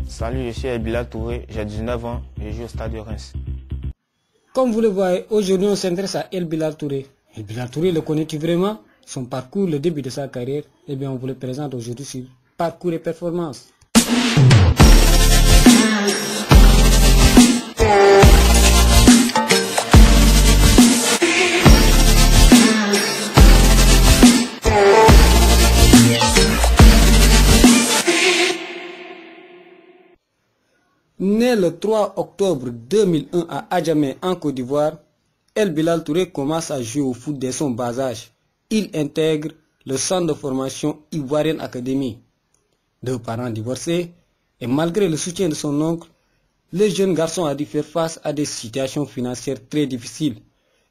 Salut, je suis El Bilal Touré, j'ai 19 ans et je joue au Stade de Reims. Comme vous le voyez, aujourd'hui on s'intéresse à El Bilal Touré. El Bilal Touré, le connais-tu vraiment? Son parcours, le début de sa carrière, eh bien on vous le présente aujourd'hui sur Parcours et Performance. Né le 3 octobre 2001 à Adjamé en Côte d'Ivoire, El Bilal Touré commence à jouer au foot dès son bas âge. Il intègre le centre de formation Ivoirienne Academy. Deux parents divorcés et malgré le soutien de son oncle, le jeune garçon a dû faire face à des situations financières très difficiles.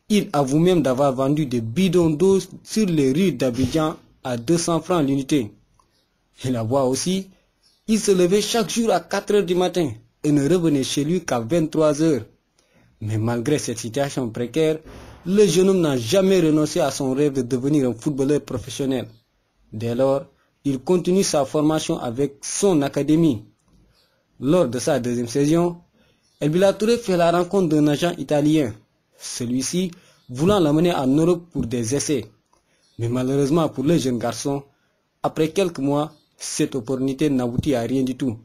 Il avoue même d'avoir vendu des bidons d'eau sur les rues d'Abidjan à 200 francs l'unité. Il avoue aussi, il se levait chaque jour à 4 heures du matin et ne revenait chez lui qu'à 23 heures. Mais malgré cette situation précaire, le jeune homme n'a jamais renoncé à son rêve de devenir un footballeur professionnel. Dès lors, il continue sa formation avec son académie. Lors de sa deuxième saison, El Bilal Touré fait la rencontre d'un agent italien. Celui-ci voulant l'amener en Europe pour des essais. Mais malheureusement pour le jeune garçon, après quelques mois, cette opportunité n'aboutit à rien du tout.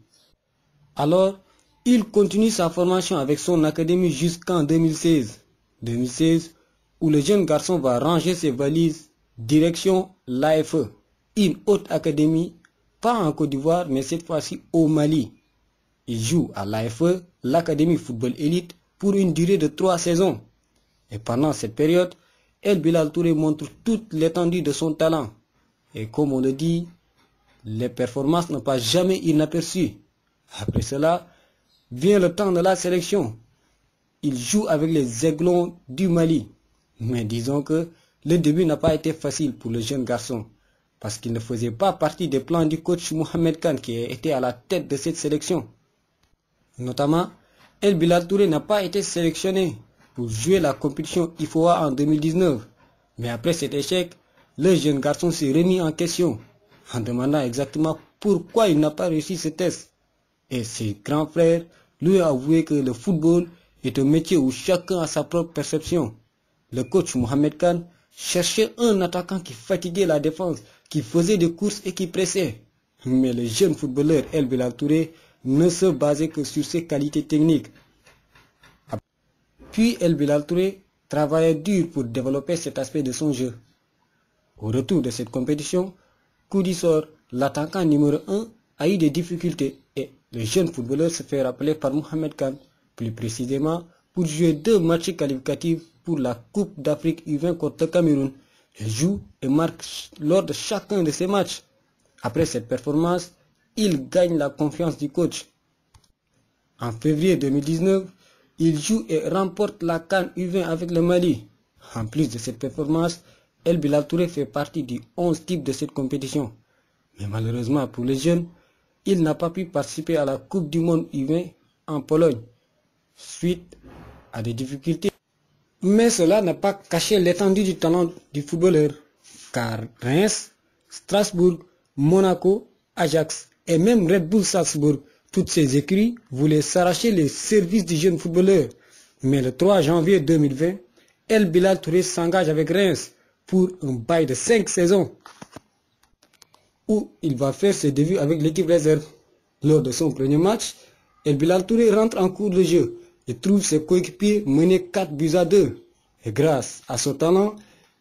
Alors, il continue sa formation avec son académie jusqu'en 2016. 2016, où le jeune garçon va ranger ses valises direction l'AFE, une haute académie, pas en Côte d'Ivoire, mais cette fois-ci au Mali. Il joue à l'AFE, l'Académie Football Elite, pour une durée de 3 saisons. Et pendant cette période, El Bilal Touré montre toute l'étendue de son talent. Et comme on le dit, les performances ne passent jamais inaperçues. Après cela, vient le temps de la sélection. Il joue avec les Aiglons du Mali. Mais disons que le début n'a pas été facile pour le jeune garçon, parce qu'il ne faisait pas partie des plans du coach Mohamed Khan qui était à la tête de cette sélection. Notamment, El Bilal Touré n'a pas été sélectionné pour jouer la compétition IFOA en 2019. Mais après cet échec, le jeune garçon s'est remis en question, en demandant exactement pourquoi il n'a pas réussi ce test. Et ses grands frères lui ont avoué que le football est un métier où chacun a sa propre perception. Le coach Mohamed Khan cherchait un attaquant qui fatiguait la défense, qui faisait des courses et qui pressait. Mais le jeune footballeur El Bilal Touré ne se basait que sur ses qualités techniques. Puis El Bilal Touré travaillait dur pour développer cet aspect de son jeu. Au retour de cette compétition, coup du sort, l'attaquant numéro 1 a eu des difficultés et le jeune footballeur se fait rappeler par Mohamed Khan, plus précisément pour jouer 2 matchs qualificatifs pour la Coupe d'Afrique U20 contre le Cameroun. Il joue et marque lors de chacun de ces matchs. Après cette performance, il gagne la confiance du coach. En février 2019, il joue et remporte la CAN U20 avec le Mali. En plus de cette performance, El Bilal Touré fait partie du 11 type de cette compétition. Mais malheureusement pour les jeunes, il n'a pas pu participer à la Coupe du Monde U20 en Pologne, suite à des difficultés. Mais cela n'a pas caché l'étendue du talent du footballeur, car Reims, Strasbourg, Monaco, Ajax et même Red Bull Salzbourg, toutes ces écuries voulaient s'arracher les services du jeune footballeur. Mais le 3 janvier 2020, El Bilal Touré s'engage avec Reims pour un bail de 5 saisons, où il va faire ses débuts avec l'équipe réserve. Lors de son premier match, El Bilal Touré rentre en cours de jeu et trouve ses coéquipiers menés 4-2. Et grâce à son talent,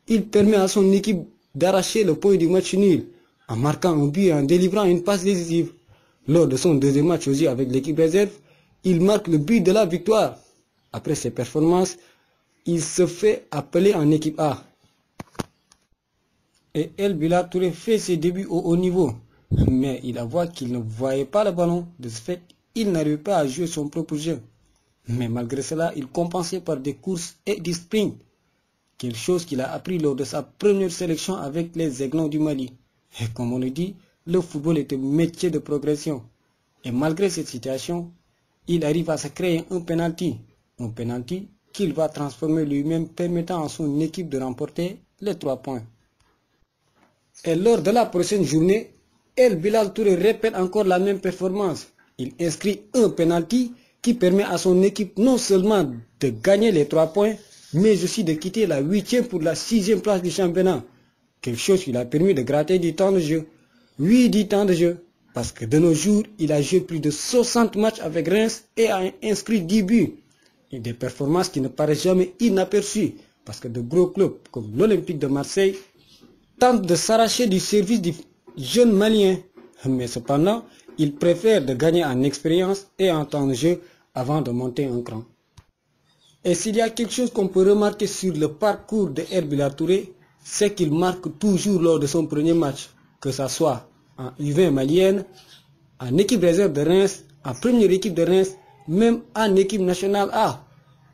il permet à son équipe d'arracher le point du match nul en marquant un but et en délivrant une passe décisive. Lors de son deuxième match aussi avec l'équipe réserve, il marque le but de la victoire. Après ses performances, il se fait appeler en équipe A. Et El Bilal Touré fait ses débuts au haut niveau. Mais il avoue qu'il ne voyait pas le ballon. De ce fait, il n'arrivait pas à jouer son propre jeu. Mais malgré cela, il compensait par des courses et du sprint. Quelque chose qu'il a appris lors de sa première sélection avec les Aiglons du Mali. Et comme on le dit, le football est un métier de progression. Et malgré cette situation, il arrive à se créer un penalty. Un penalty qu'il va transformer lui-même, permettant à son équipe de remporter les 3 points. Et lors de la prochaine journée, El Bilal Touré répète encore la même performance. Il inscrit un penalty qui permet à son équipe non seulement de gagner les 3 points, mais aussi de quitter la 8e pour la 6e place du championnat. Quelque chose qui lui a permis de gratter du temps de jeu. Oui, du temps de jeu. Parce que de nos jours, il a joué plus de 60 matchs avec Reims et a inscrit 10 buts. Et des performances qui ne paraissent jamais inaperçues. Parce que de gros clubs comme l'Olympique de Marseille tentent de s'arracher du service du jeune Malien. Mais cependant, il préfère de gagner en expérience et en temps de jeu avant de monter un cran. Et s'il y a quelque chose qu'on peut remarquer sur le parcours de El Bilal Touré, c'est qu'il marque toujours lors de son premier match, que ce soit en U20 malienne, en équipe réserve de Reims, en première équipe de Reims, même en équipe nationale A.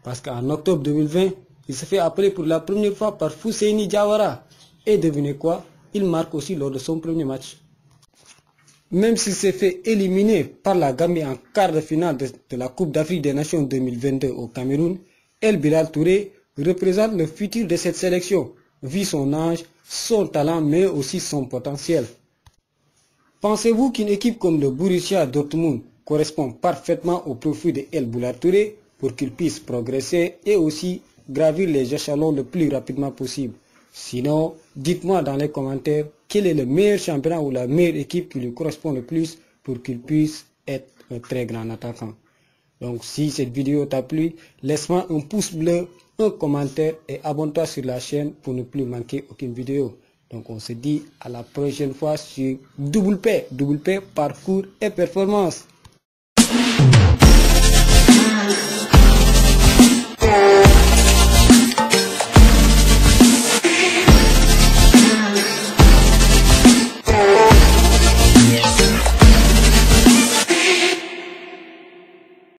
Parce qu'en octobre 2020, il se fait appeler pour la première fois par Fousseini Diawara. Et devinez quoi? Il marque aussi lors de son premier match. Même s'il s'est fait éliminer par la Gambie en quart de finale de la Coupe d'Afrique des Nations 2022 au Cameroun, El Bilal Touré représente le futur de cette sélection, vu son âge, son talent, mais aussi son potentiel. Pensez-vous qu'une équipe comme le Borussia Dortmund correspond parfaitement au profil de El Bilal Touré pour qu'il puisse progresser et aussi gravir les échelons le plus rapidement possible? Sinon, dites-moi dans les commentaires quel est le meilleur championnat ou la meilleure équipe qui lui correspond le plus pour qu'il puisse être un très grand attaquant. Donc si cette vidéo t'a plu, laisse-moi un pouce bleu, un commentaire et abonne-toi sur la chaîne pour ne plus manquer aucune vidéo. Donc on se dit à la prochaine fois sur Double P, parcours et performance.